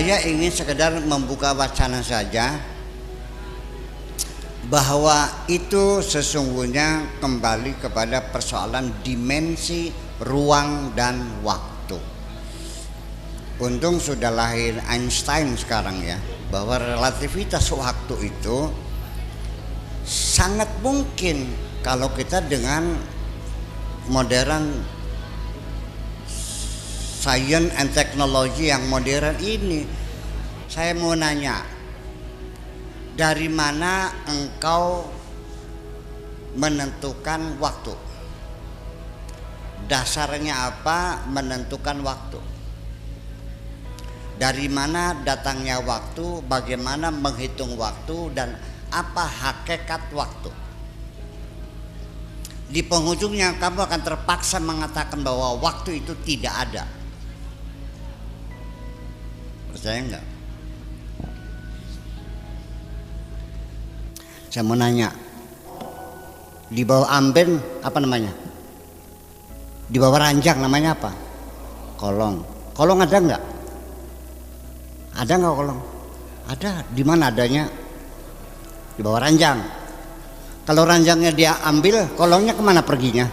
Saya ingin sekedar membuka wacana saja bahwa itu sesungguhnya kembali kepada persoalan dimensi ruang dan waktu. Untung sudah lahir Einstein sekarang ya, bahwa relativitas waktu itu sangat mungkin kalau kita dengan modern science and technology yang modern ini. Saya mau nanya, dari mana engkau menentukan waktu? Dasarnya apa menentukan waktu? Dari mana datangnya waktu? Bagaimana menghitung waktu? Dan apa hakikat waktu? Di penghujungnya kamu akan terpaksa mengatakan bahwa waktu itu tidak ada. Percaya enggak? Saya mau nanya, di bawah amben apa namanya? Di bawah ranjang namanya apa? Kolong. Kolong ada enggak? Ada enggak kolong? Ada. Di mana adanya? Di bawah ranjang. Kalau ranjangnya dia ambil, kolongnya kemana perginya?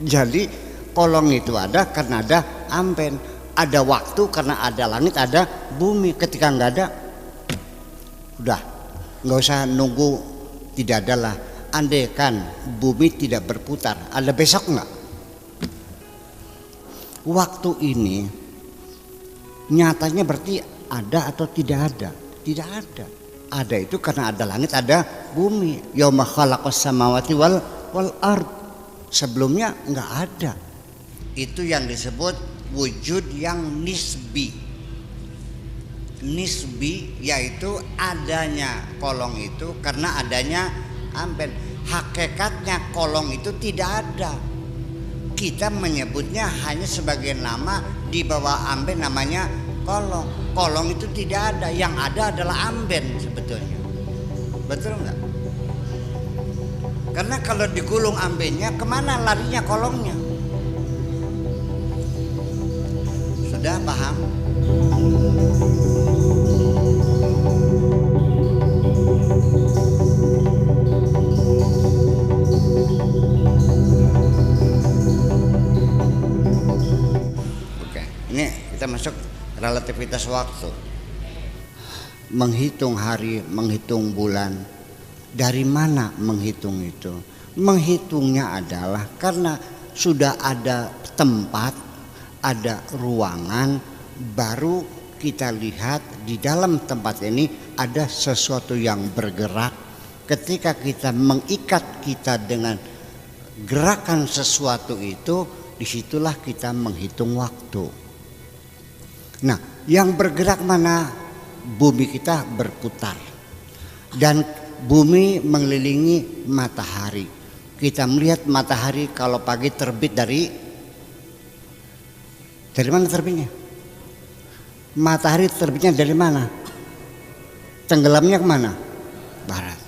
Jadi kolong itu ada karena ada amben, ada waktu karena ada langit, ada bumi. Ketika nggak ada, udah nggak usah nunggu, tidak ada lah. Andai kan bumi tidak berputar, ada besok nggak? Waktu ini nyatanya berarti ada atau tidak ada? Tidak ada. Ada itu karena ada langit, ada bumi. Yauma khalaqas samawati wal ard. Sebelumnya nggak ada. Itu yang disebut wujud yang nisbi. Nisbi yaitu adanya kolong itu karena adanya amben. Hakikatnya kolong itu tidak ada. Kita menyebutnya hanya sebagai nama, di bawah amben namanya kolong. Kolong itu tidak ada, yang ada adalah amben sebetulnya. Betul nggak? Karena kalau digulung ambennya, kemana larinya kolongnya? Sudah paham? Oke, ini kita masuk relativitas waktu. Menghitung hari, menghitung bulan. Dari mana menghitung itu? Menghitungnya adalah karena sudah ada tempat, ada ruangan, baru kita lihat di dalam tempat ini ada sesuatu yang bergerak. Ketika kita mengikat kita dengan gerakan sesuatu itu, disitulah kita menghitung waktu. Nah, yang bergerak mana? Bumi kita berputar dan bumi mengelilingi matahari. Kita melihat matahari kalau pagi terbit dari mana terbitnya? Matahari terbitnya dari mana? Tenggelamnya kemana? Barat.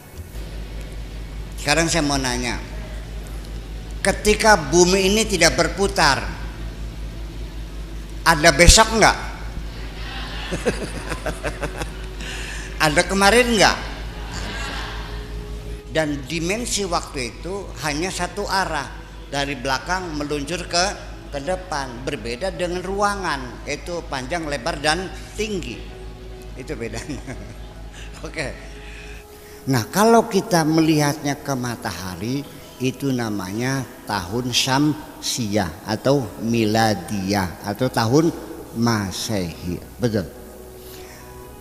Sekarang saya mau nanya, ketika bumi ini tidak berputar, ada besok enggak? Ada kemarin enggak? Dan dimensi waktu itu hanya satu arah, dari belakang meluncur ke depan. Berbeda dengan ruangan, itu panjang, lebar, dan tinggi. Itu bedanya. Oke. Nah, kalau kita melihatnya ke matahari, itu namanya tahun Syamsiyah atau Miladiyah atau tahun Masehi. Betul.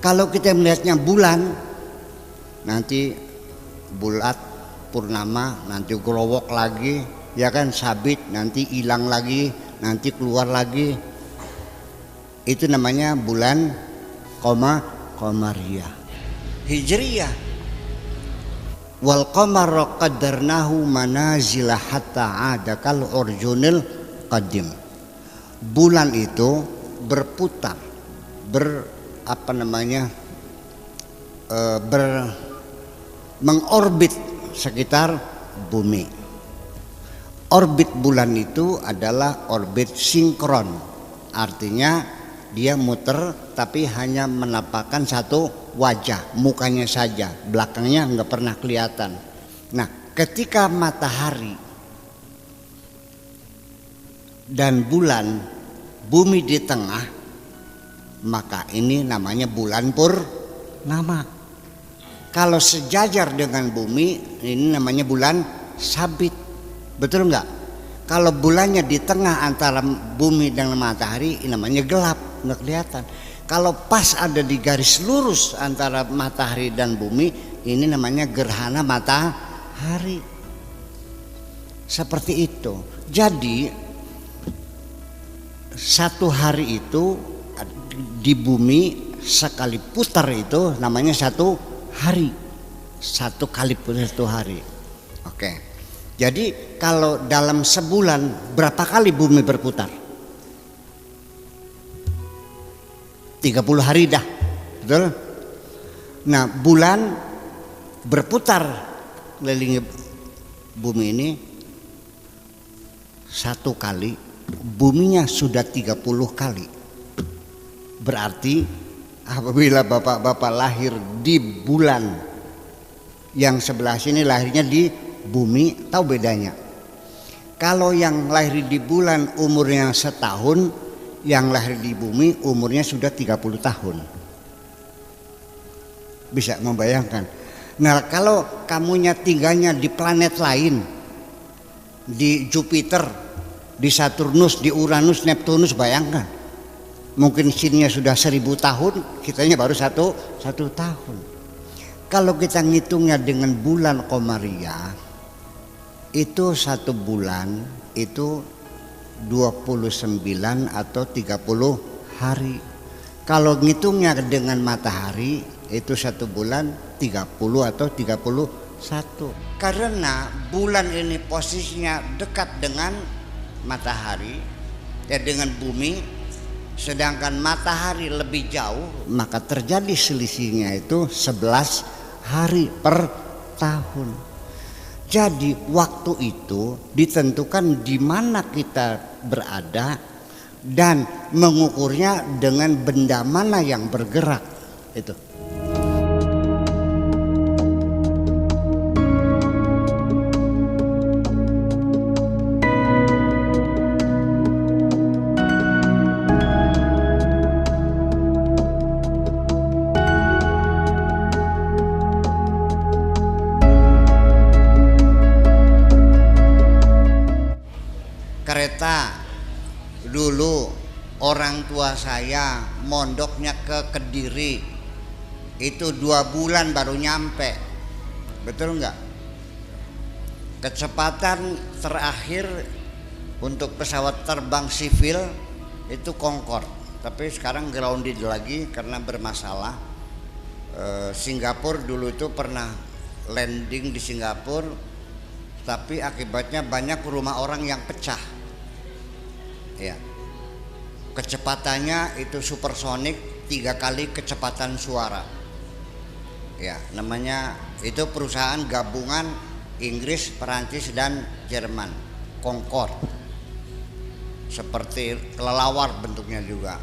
Kalau kita melihatnya bulan, nanti bulat purnama, nanti growok lagi, ya kan, sabit, nanti hilang lagi, nanti keluar lagi. Itu namanya bulan qamariyah. Hijriyah. Wal qamara qaddarnahu manazila hatta 'ada kal urjunil qadim. Bulan itu berputar, mengorbit sekitar bumi. Orbit bulan itu adalah orbit sinkron artinya dia muter tapi hanya menampakkan satu wajah, mukanya saja, belakangnya nggak pernah kelihatan. Nah, ketika matahari dan bulan, bumi di tengah, maka ini namanya bulan purnama. Kalau sejajar dengan bumi, ini namanya bulan sabit. Betul enggak? Kalau bulannya di tengah antara bumi dan matahari, ini namanya gelap, enggak kelihatan. Kalau pas ada di garis lurus antara matahari dan bumi, ini namanya gerhana matahari. Seperti itu. Jadi satu hari itu di bumi sekali putar itu namanya satu hari. Satu kali putar satu hari. Oke. Jadi kalau dalam sebulan berapa kali bumi berputar? 30 hari dah. Betul? Nah, bulan berputar keliling bumi ini satu kali, buminya sudah 30 kali. Berarti apabila bapak-bapak lahir di bulan yang sebelah sini lahirnya di bumi, tahu bedanya? Kalau yang lahir di bulan umurnya setahun, yang lahir di bumi umurnya sudah 30 tahun. Bisa membayangkan? Nah, kalau kamunya tinggalnya di planet lain, di Jupiter, di Saturnus, di Uranus, Neptunus, bayangkan. Mungkin sininya sudah 1000 tahun, kitanya baru satu tahun. Kalau kita ngitungnya dengan bulan Komariah, itu satu bulan itu 29 atau 30 hari. Kalau ngitungnya dengan matahari itu satu bulan 30 atau 31. Karena bulan ini posisinya dekat dengan matahari, ya dengan bumi, sedangkan matahari lebih jauh, maka terjadi selisihnya itu 11 hari per tahun. Jadi waktu itu ditentukan di mana kita berada dan mengukurnya dengan benda mana yang bergerak itu. Kereta dulu orang tua saya mondoknya ke Kediri itu 2 bulan baru nyampe, betul enggak? Kecepatan terakhir untuk pesawat terbang sivil itu Concorde, tapi sekarang grounded lagi karena bermasalah. Singapura dulu itu pernah landing di Singapura, tapi akibatnya banyak rumah orang yang pecah. Ya, kecepatannya itu supersonik 3 kali kecepatan suara. Ya, namanya itu perusahaan gabungan Inggris, Perancis dan Jerman, Concorde. Seperti kelelawar bentuknya juga.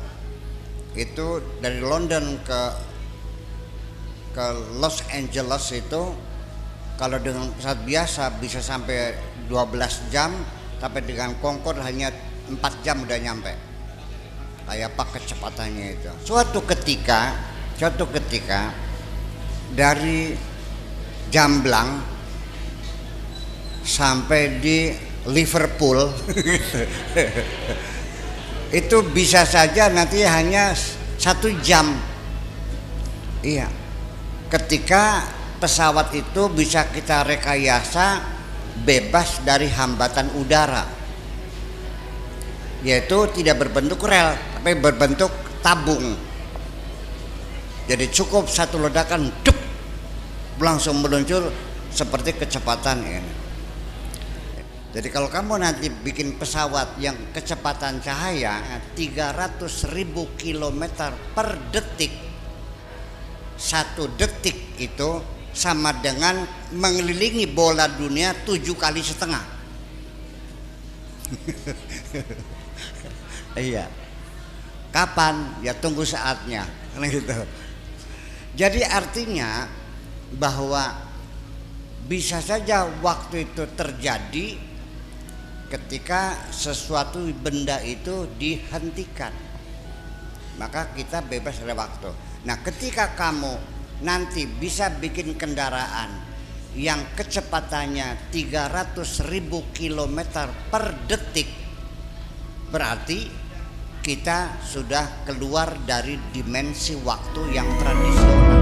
Itu dari London ke Los Angeles itu kalau dengan pesawat biasa bisa sampai 12 jam, tapi dengan Concorde hanya 4 jam udah nyampe. Kayak apa kecepatannya itu. Suatu ketika dari Jamblang sampai di Liverpool itu bisa saja nanti hanya 1 jam. Iya. Ketika pesawat itu bisa kita rekayasa bebas dari hambatan udara, yaitu tidak berbentuk rel tapi berbentuk tabung. Jadi cukup satu ledakan, dup, langsung meluncur seperti kecepatan ini. Jadi kalau kamu nanti bikin pesawat yang kecepatan cahaya 300.000 km per detik, 1 detik itu sama dengan mengelilingi bola dunia 7,5 kali. Iya. Kapan? Ya tunggu saatnya. Gitu. Jadi artinya bahwa bisa saja waktu itu terjadi ketika sesuatu benda itu dihentikan, maka kita bebas dari waktu. Nah, ketika kamu nanti bisa bikin kendaraan yang kecepatannya 300.000 km per detik, berarti kita sudah keluar dari dimensi waktu yang tradisional.